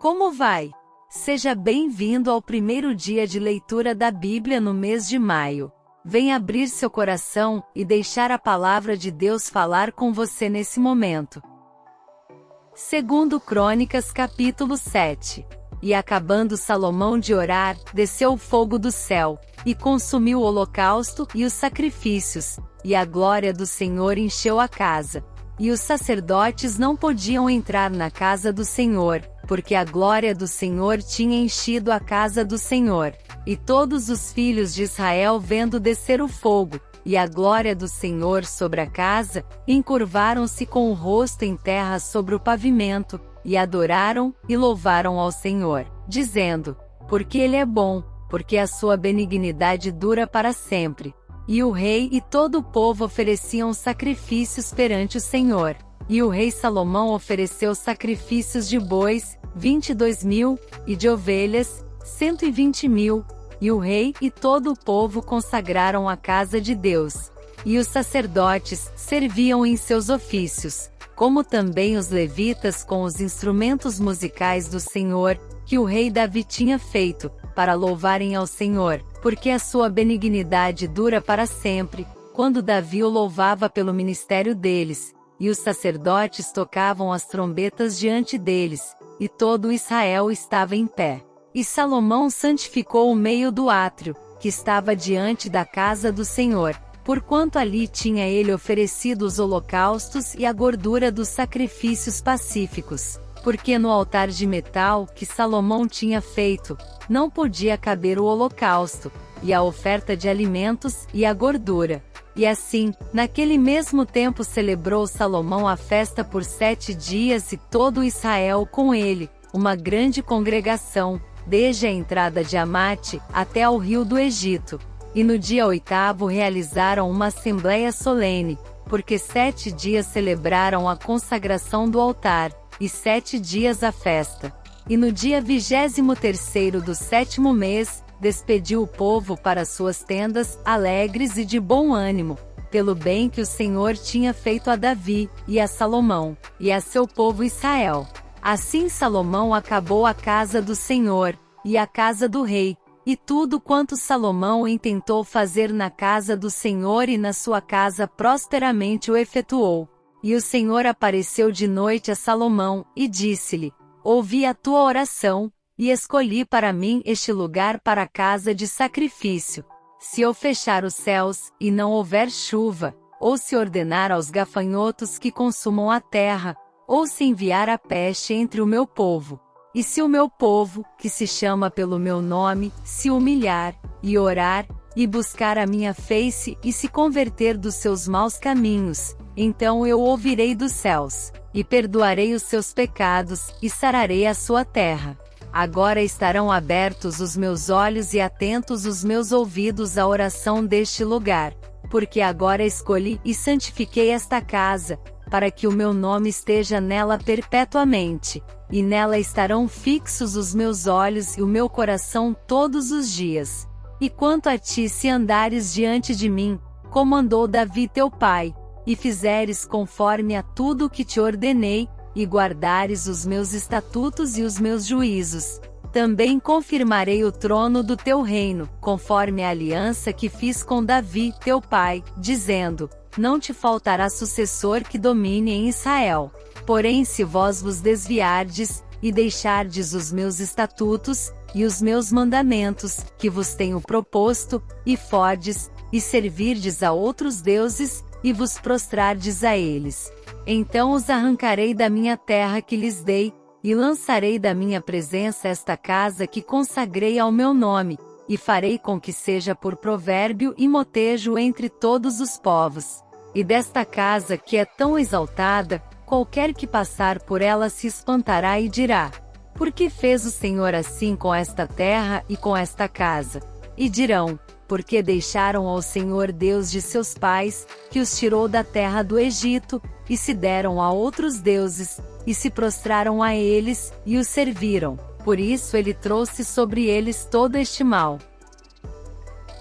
Como vai? Seja bem-vindo ao primeiro dia de leitura da Bíblia no mês de maio. Venha abrir seu coração e deixar a palavra de Deus falar com você nesse momento. Segundo Crônicas capítulo 7. E acabando Salomão de orar, desceu o fogo do céu, e consumiu o holocausto e os sacrifícios, e a glória do Senhor encheu a casa. E os sacerdotes não podiam entrar na casa do Senhor, porque a glória do Senhor tinha enchido a casa do Senhor. E todos os filhos de Israel, vendo descer o fogo, e a glória do Senhor sobre a casa, encurvaram-se com o rosto em terra sobre o pavimento, e adoraram e louvaram ao Senhor, dizendo: porque Ele é bom, porque a sua benignidade dura para sempre. E o rei e todo o povo ofereciam sacrifícios perante o Senhor. E o rei Salomão ofereceu sacrifícios de bois, 22.000, e de ovelhas, 120.000. E o rei e todo o povo consagraram a casa de Deus. E os sacerdotes serviam em seus ofícios, como também os levitas com os instrumentos musicais do Senhor, que o rei Davi tinha feito, para louvarem ao Senhor, porque a sua benignidade dura para sempre, quando Davi o louvava pelo ministério deles, e os sacerdotes tocavam as trombetas diante deles, e todo Israel estava em pé. E Salomão santificou o meio do átrio, que estava diante da casa do Senhor, porquanto ali tinha ele oferecido os holocaustos e a gordura dos sacrifícios pacíficos, porque no altar de metal que Salomão tinha feito, não podia caber o holocausto, e a oferta de alimentos e a gordura. E assim, naquele mesmo tempo celebrou Salomão a festa por 7 dias e todo Israel com ele, uma grande congregação, desde a entrada de Amate até ao rio do Egito. E no dia 8º realizaram uma assembleia solene, porque 7 dias celebraram a consagração do altar, e 7 dias a festa. E no dia 23º do 7º mês, despediu o povo para suas tendas, alegres e de bom ânimo, pelo bem que o Senhor tinha feito a Davi, e a Salomão, e a seu povo Israel. Assim Salomão acabou a casa do Senhor, e a casa do rei, e tudo quanto Salomão intentou fazer na casa do Senhor e na sua casa prosperamente o efetuou. E o Senhor apareceu de noite a Salomão, e disse-lhe: ouvi a tua oração, e escolhi para mim este lugar para a casa de sacrifício. Se eu fechar os céus, e não houver chuva, ou se ordenar aos gafanhotos que consumam a terra, ou se enviar a peste entre o meu povo, e se o meu povo, que se chama pelo meu nome, se humilhar, e orar, e buscar a minha face e se converter dos seus maus caminhos, então eu ouvirei dos céus, e perdoarei os seus pecados, e sararei a sua terra. Agora estarão abertos os meus olhos e atentos os meus ouvidos à oração deste lugar, porque agora escolhi e santifiquei esta casa, para que o meu nome esteja nela perpetuamente, e nela estarão fixos os meus olhos e o meu coração todos os dias. E quanto a ti, se andares diante de mim, como andou Davi teu pai, e fizeres conforme a tudo o que te ordenei, e guardares os meus estatutos e os meus juízos, também confirmarei o trono do teu reino, conforme a aliança que fiz com Davi teu pai, dizendo: não te faltará sucessor que domine em Israel. Porém, se vós vos desviardes, e deixardes os meus estatutos, e os meus mandamentos, que vos tenho proposto, e fordes, e servirdes a outros deuses, e vos prostrardes a eles, então os arrancarei da minha terra que lhes dei, e lançarei da minha presença esta casa que consagrei ao meu nome, e farei com que seja por provérbio e motejo entre todos os povos. E desta casa que é tão exaltada, qualquer que passar por ela se espantará e dirá: por que fez o Senhor assim com esta terra e com esta casa? E dirão: porque deixaram ao Senhor Deus de seus pais, que os tirou da terra do Egito, e se deram a outros deuses, e se prostraram a eles, e os serviram. Por isso ele trouxe sobre eles todo este mal.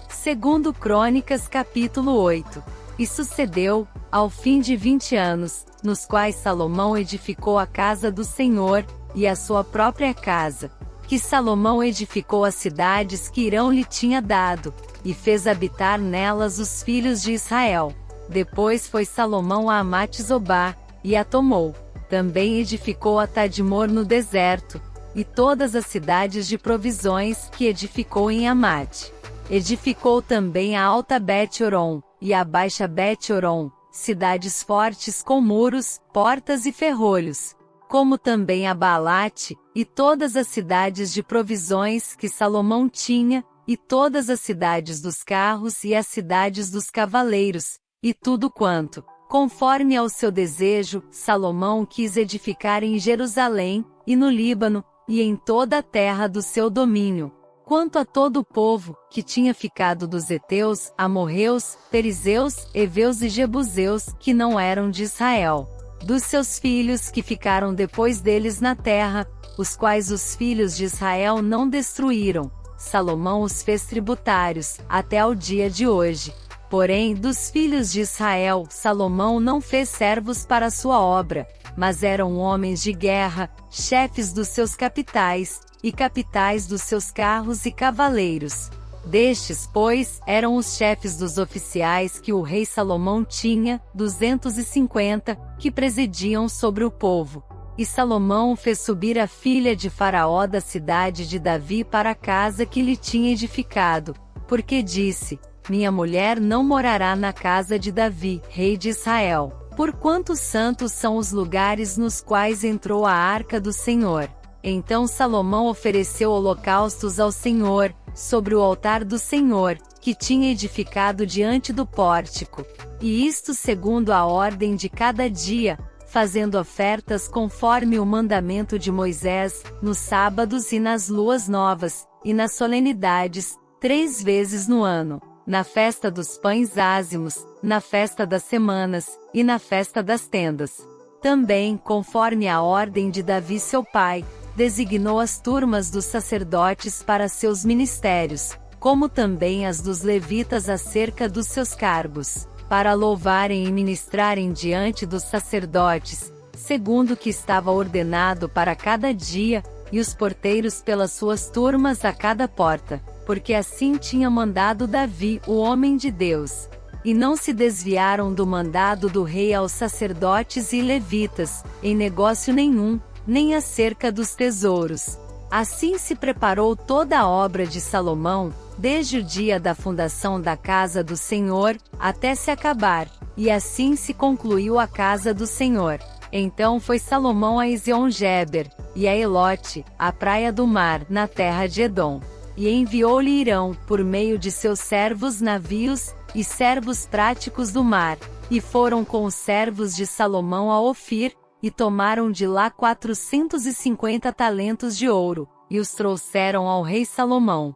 Segundo Crônicas capítulo 8. E sucedeu, ao fim de 20 anos, nos quais Salomão edificou a casa do Senhor, e a sua própria casa, que Salomão edificou as cidades que Irão lhe tinha dado, e fez habitar nelas os filhos de Israel. Depois foi Salomão a Amate-Zobá, e a tomou. Também edificou a Tadmor no deserto, e todas as cidades de provisões que edificou em Amate. Edificou também a alta Bet-Horon, e a baixa Bet-Horon, cidades fortes com muros, portas e ferrolhos, como também a Baalate, e todas as cidades de provisões que Salomão tinha, e todas as cidades dos carros e as cidades dos cavaleiros, e tudo quanto, conforme ao seu desejo, Salomão quis edificar em Jerusalém, e no Líbano, e em toda a terra do seu domínio. Quanto a todo o povo, que tinha ficado dos heteus, amorreus, perizeus, heveus e jebuseus, que não eram de Israel, dos seus filhos que ficaram depois deles na terra, os quais os filhos de Israel não destruíram, Salomão os fez tributários, até ao dia de hoje. Porém, dos filhos de Israel, Salomão não fez servos para a sua obra, mas eram homens de guerra, chefes dos seus capitais, e capitais dos seus carros e cavaleiros. Destes, pois, eram os chefes dos oficiais que o rei Salomão tinha, 250, que presidiam sobre o povo. E Salomão fez subir a filha de Faraó da cidade de Davi para a casa que lhe tinha edificado, porque disse: minha mulher não morará na casa de Davi, rei de Israel, porquanto santos são os lugares nos quais entrou a arca do Senhor. Então Salomão ofereceu holocaustos ao Senhor, sobre o altar do Senhor, que tinha edificado diante do pórtico. E isto segundo a ordem de cada dia, fazendo ofertas conforme o mandamento de Moisés, nos sábados e nas luas novas, e nas solenidades, 3 vezes no ano, na festa dos pães ázimos, na festa das semanas, e na festa das tendas. Também, conforme a ordem de Davi seu pai, designou as turmas dos sacerdotes para seus ministérios, como também as dos levitas acerca dos seus cargos, para louvarem e ministrarem diante dos sacerdotes, segundo o que estava ordenado para cada dia, e os porteiros pelas suas turmas a cada porta, porque assim tinha mandado Davi, o homem de Deus. E não se desviaram do mandado do rei aos sacerdotes e levitas, em negócio nenhum, nem acerca dos tesouros. Assim se preparou toda a obra de Salomão, desde o dia da fundação da casa do Senhor, até se acabar, e assim se concluiu a casa do Senhor. Então foi Salomão a Ezion-Geber, e a Elote, a praia do mar, na terra de Edom. E enviou-lhe Irão, por meio de seus servos navios, e servos práticos do mar, e foram com os servos de Salomão a Ofir, e tomaram de lá 450 talentos de ouro, e os trouxeram ao rei Salomão.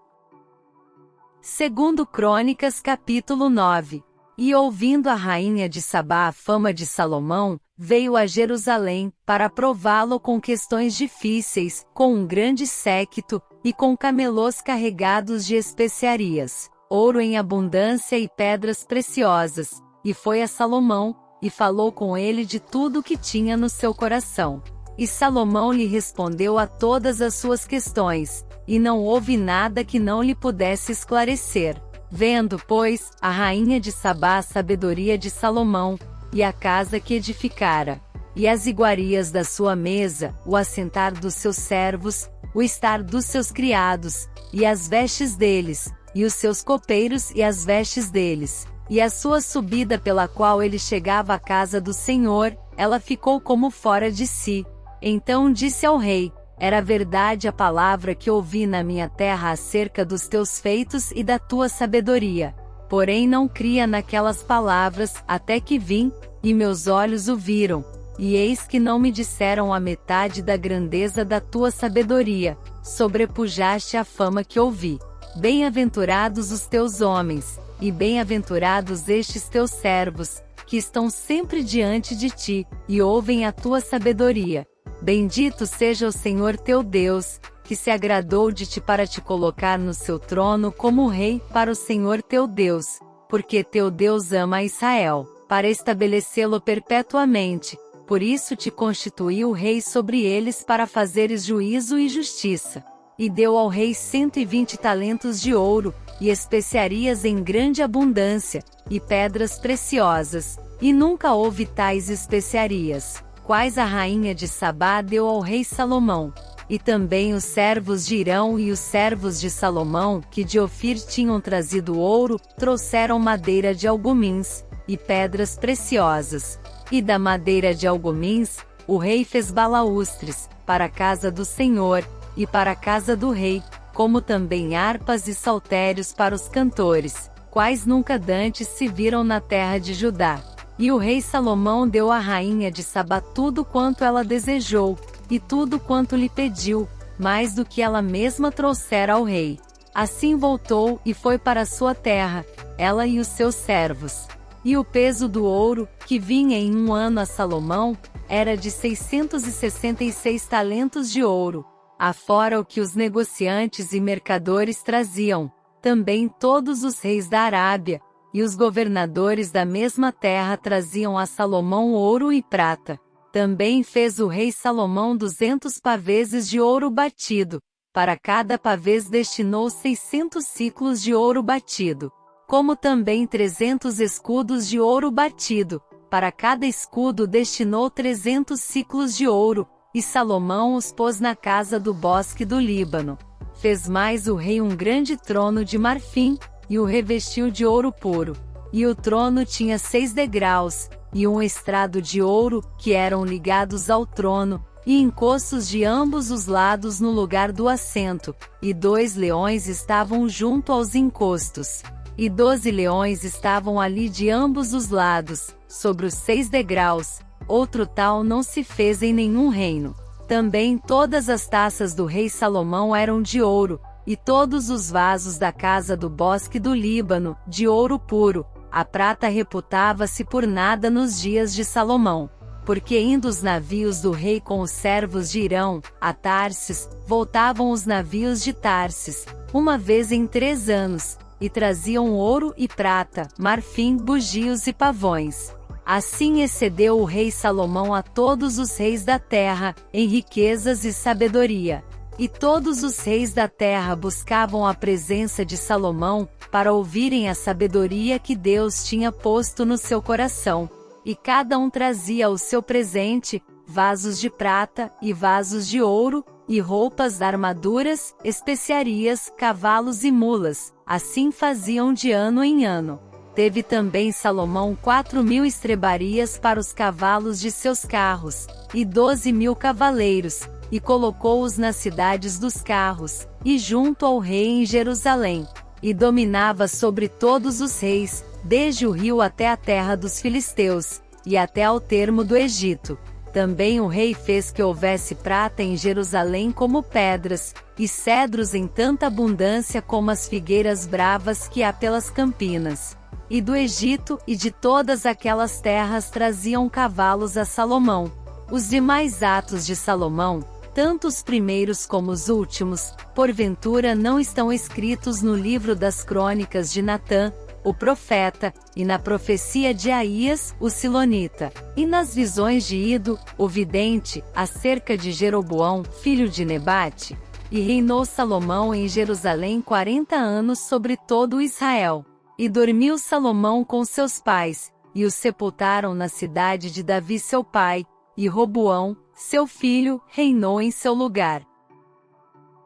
Segundo Crônicas capítulo 9. E ouvindo a rainha de Sabá a fama de Salomão, veio a Jerusalém, para prová-lo com questões difíceis, com um grande séquito, e com camelôs carregados de especiarias, ouro em abundância e pedras preciosas, e foi a Salomão, e falou com ele de tudo o que tinha no seu coração. E Salomão lhe respondeu a todas as suas questões, e não houve nada que não lhe pudesse esclarecer. Vendo, pois, a rainha de Sabá a sabedoria de Salomão, e a casa que edificara, e as iguarias da sua mesa, o assentar dos seus servos, o estar dos seus criados, e as vestes deles, e os seus copeiros e as vestes deles, e a sua subida pela qual ele chegava à casa do Senhor, ela ficou como fora de si. Então disse ao rei: era verdade a palavra que ouvi na minha terra acerca dos teus feitos e da tua sabedoria. Porém não cria naquelas palavras, até que vim, e meus olhos o viram. E eis que não me disseram a metade da grandeza da tua sabedoria, sobrepujaste a fama que ouvi. Bem-aventurados os teus homens, e bem-aventurados estes teus servos, que estão sempre diante de ti, e ouvem a tua sabedoria. Bendito seja o Senhor teu Deus, que se agradou de ti para te colocar no seu trono como rei para o Senhor teu Deus, porque teu Deus ama a Israel, para estabelecê-lo perpetuamente, por isso te constituiu rei sobre eles para fazeres juízo e justiça. E deu ao rei 120 talentos de ouro, e especiarias em grande abundância, e pedras preciosas, e nunca houve tais especiarias, quais a rainha de Sabá deu ao rei Salomão. E também os servos de Irão e os servos de Salomão, que de Ofir tinham trazido ouro, trouxeram madeira de algumins, e pedras preciosas. E da madeira de algumins, o rei fez balaústres, para a casa do Senhor, e para a casa do rei, como também harpas e saltérios para os cantores, quais nunca dantes se viram na terra de Judá. E o rei Salomão deu à rainha de Sabá tudo quanto ela desejou, e tudo quanto lhe pediu, mais do que ela mesma trouxera ao rei. Assim voltou e foi para a sua terra, ela e os seus servos. E o peso do ouro, que vinha em um ano a Salomão, era de 666 talentos de ouro, afora o que os negociantes e mercadores traziam. Também todos os reis da Arábia, e os governadores da mesma terra traziam a Salomão ouro e prata. Também fez o rei Salomão 200 paveses de ouro batido. Para cada pavês destinou 600 siclos de ouro batido. Como também 300 escudos de ouro batido. Para cada escudo destinou 300 siclos de ouro. E Salomão os pôs na casa do bosque do Líbano. Fez mais o rei um grande trono de marfim, e o revestiu de ouro puro. E o trono tinha 6 degraus, e um estrado de ouro, que eram ligados ao trono, e encostos de ambos os lados no lugar do assento, e 2 leões estavam junto aos encostos. E 12 leões estavam ali de ambos os lados, sobre os 6 degraus, outro tal não se fez em nenhum reino. Também todas as taças do rei Salomão eram de ouro, e todos os vasos da casa do bosque do Líbano, de ouro puro. A prata reputava-se por nada nos dias de Salomão, porque indo os navios do rei com os servos de Irão, a Tarsis, voltavam os navios de Tarsis, uma vez em 3 anos, e traziam ouro e prata, marfim, bugios e pavões. Assim excedeu o rei Salomão a todos os reis da terra, em riquezas e sabedoria. E todos os reis da terra buscavam a presença de Salomão, para ouvirem a sabedoria que Deus tinha posto no seu coração. E cada um trazia o seu presente, vasos de prata, e vasos de ouro, e roupas, armaduras, especiarias, cavalos e mulas. Assim faziam de ano em ano. Teve também Salomão 4.000 estrebarias para os cavalos de seus carros, e 12.000 cavaleiros, e colocou-os nas cidades dos carros, e junto ao rei em Jerusalém. E dominava sobre todos os reis, desde o rio até a terra dos filisteus, e até ao termo do Egito. Também o rei fez que houvesse prata em Jerusalém como pedras, e cedros em tanta abundância como as figueiras bravas que há pelas campinas. E do Egito e de todas aquelas terras traziam cavalos a Salomão. Os demais atos de Salomão, tanto os primeiros como os últimos, porventura não estão escritos no livro das crônicas de Natã, o profeta, e na profecia de Aías, o silonita, e nas visões de Ido, o vidente, acerca de Jeroboão, filho de Nebate? E reinou Salomão em Jerusalém 40 anos sobre todo o Israel. E dormiu Salomão com seus pais, e os sepultaram na cidade de Davi seu pai, e Roboão, seu filho, reinou em seu lugar.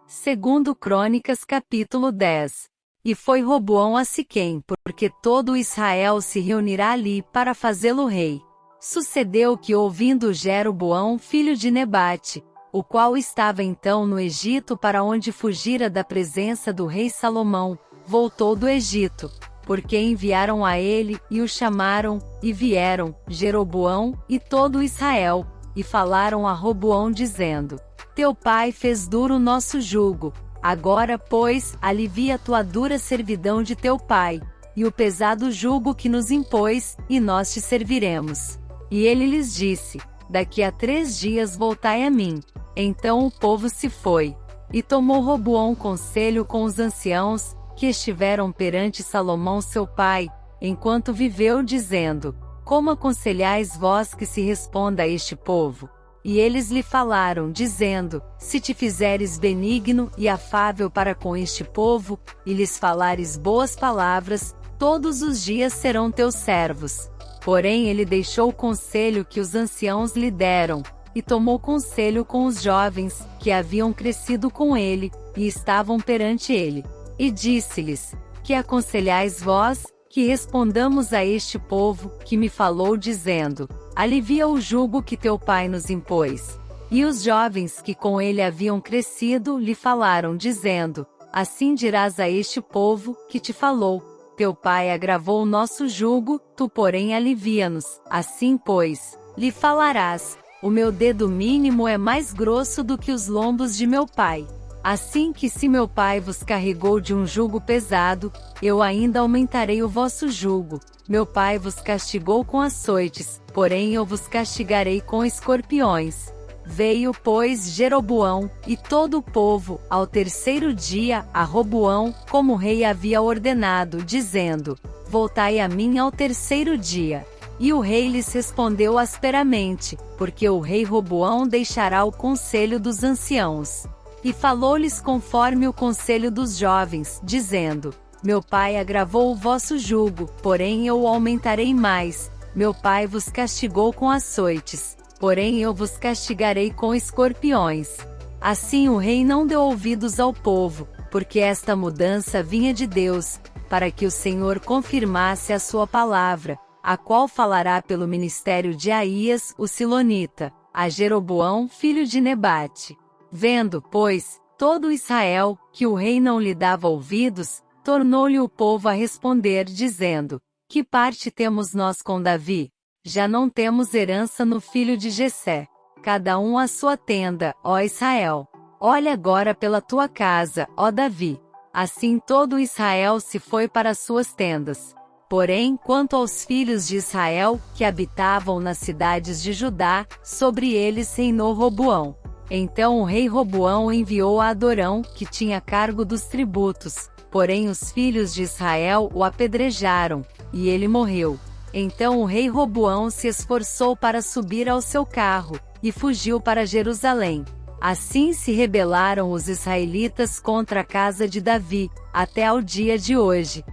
Segundo Crônicas capítulo 10. E foi Roboão a Siquém, porque todo Israel se reunirá ali para fazê-lo rei. Sucedeu que ouvindo Jeroboão filho de Nebate, o qual estava então no Egito para onde fugira da presença do rei Salomão, voltou do Egito, porque enviaram a ele, e o chamaram, e vieram, Jeroboão, e todo Israel, e falaram a Roboão dizendo: Teu pai fez duro o nosso jugo, agora, pois, alivia tua dura servidão de teu pai, e o pesado jugo que nos impôs, e nós te serviremos. E ele lhes disse: Daqui a 3 dias voltai a mim. Então o povo se foi. E tomou Roboão conselho com os anciãos, que estiveram perante Salomão seu pai, enquanto viveu, dizendo: Como aconselhais vós que se responda a este povo? E eles lhe falaram, dizendo: Se te fizeres benigno e afável para com este povo, e lhes falares boas palavras, todos os dias serão teus servos. Porém ele deixou o conselho que os anciãos lhe deram, e tomou conselho com os jovens, que haviam crescido com ele, e estavam perante ele. E disse-lhes: Que aconselhais vós, que respondamos a este povo, que me falou dizendo: Alivia o jugo que teu pai nos impôs. E os jovens que com ele haviam crescido lhe falaram dizendo: Assim dirás a este povo, que te falou: Teu pai agravou o nosso jugo, tu porém alivia-nos. Assim pois, lhe falarás: O meu dedo mínimo é mais grosso do que os lombos de meu pai. Assim que se meu pai vos carregou de um jugo pesado, eu ainda aumentarei o vosso jugo. Meu pai vos castigou com açoites, porém eu vos castigarei com escorpiões. Veio, pois, Jeroboão, e todo o povo, ao terceiro dia, a Roboão, como o rei havia ordenado, dizendo: Voltai a mim ao terceiro dia. E o rei lhes respondeu asperamente, porque o rei Roboão deixará o conselho dos anciãos. E falou-lhes conforme o conselho dos jovens, dizendo: Meu pai agravou o vosso jugo, porém eu o aumentarei mais. Meu pai vos castigou com açoites, porém eu vos castigarei com escorpiões. Assim o rei não deu ouvidos ao povo, porque esta mudança vinha de Deus, para que o Senhor confirmasse a sua palavra, a qual falará pelo ministério de Aías, o Silonita, a Jeroboão, filho de Nebate. Vendo, pois, todo Israel, que o rei não lhe dava ouvidos, tornou-lhe o povo a responder, dizendo: Que parte temos nós com Davi? Já não temos herança no filho de Jessé. Cada um a sua tenda, ó Israel. Olha agora pela tua casa, ó Davi. Assim todo Israel se foi para as suas tendas. Porém, quanto aos filhos de Israel, que habitavam nas cidades de Judá, sobre eles reinou Roboão. Então o rei Roboão enviou a Adorão, que tinha cargo dos tributos, porém os filhos de Israel o apedrejaram, e ele morreu. Então o rei Roboão se esforçou para subir ao seu carro, e fugiu para Jerusalém. Assim se rebelaram os israelitas contra a casa de Davi, até ao dia de hoje.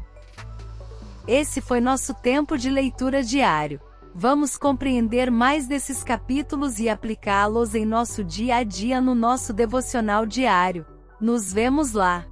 Esse foi nosso tempo de leitura diário. Vamos compreender mais desses capítulos e aplicá-los em nosso dia a dia no nosso devocional diário. Nos vemos lá!